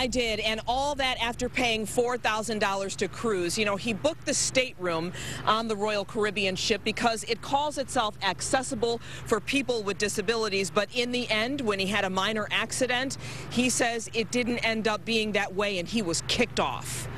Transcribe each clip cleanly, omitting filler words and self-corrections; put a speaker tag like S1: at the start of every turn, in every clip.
S1: I did, and all that after paying $4,000 to cruise. You know, he booked the stateroom on the Royal Caribbean ship because it calls itself accessible for people with disabilities, but in the end, when he had a minor accident, he says it didn't end up being that way, and he was kicked off.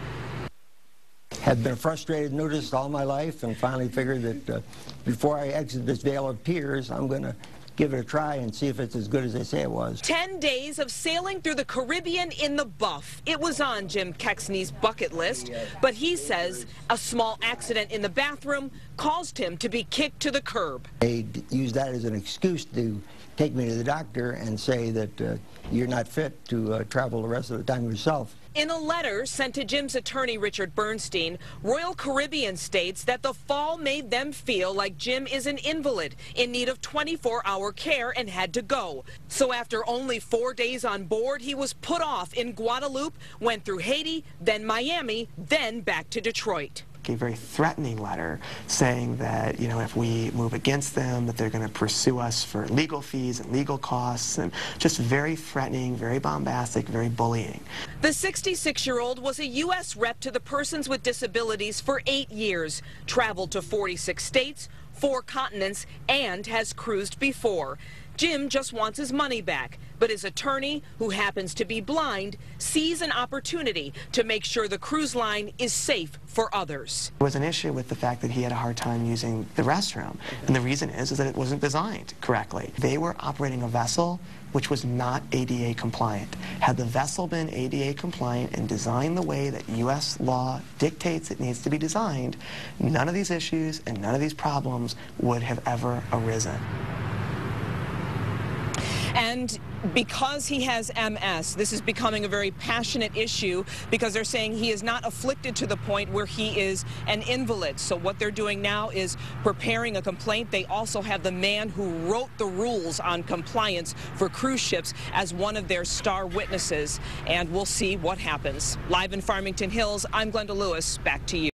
S2: Had been a frustrated nudist all my life, and finally figured that before I exit this Vale of Tears, I'm going to give it a try and see if it's as good as they say it was.
S1: 10 days of sailing through the Caribbean in the buff. It was on Jim Kexney's bucket list, but he says a small accident in the bathroom caused him to be kicked to the curb.
S2: They used that as an excuse to take me to the doctor and say that you're not fit to travel the rest of the time yourself.
S1: In a letter sent to Jim's attorney, Richard Bernstein, Royal Caribbean states that the fall made them feel like Jim is an invalid in need of 24-hour care and had to go. So after only 4 days on board, he was put off in Guadeloupe, went through Haiti, then Miami, then back to Detroit.
S3: A very threatening letter saying that, you know, if we move against them, that they're going to pursue us for legal fees and legal costs, and just very threatening, very bombastic, very bullying.
S1: The 66-year-old was a U.S. rep to the persons with disabilities for 8 years, traveled to 46 states, 4 continents, and has cruised before. Jim just wants his money back, but his attorney, who happens to be blind, sees an opportunity to make sure the cruise line is safe for others.
S3: There was an issue with the fact that he had a hard time using the restroom, and the reason is that it wasn't designed correctly. They were operating a vessel which was not ADA compliant. Had the vessel been ADA compliant and designed the way that U.S. law dictates it needs to be designed, none of these issues and none of these problems would have ever arisen.
S1: And because he has MS, this is becoming a very passionate issue because they're saying he is not afflicted to the point where he is an invalid. So what they're doing now is preparing a complaint. They also have the man who wrote the rules on compliance for cruise ships as one of their star witnesses, and we'll see what happens. Live in Farmington Hills, I'm Glenda Lewis. Back to you.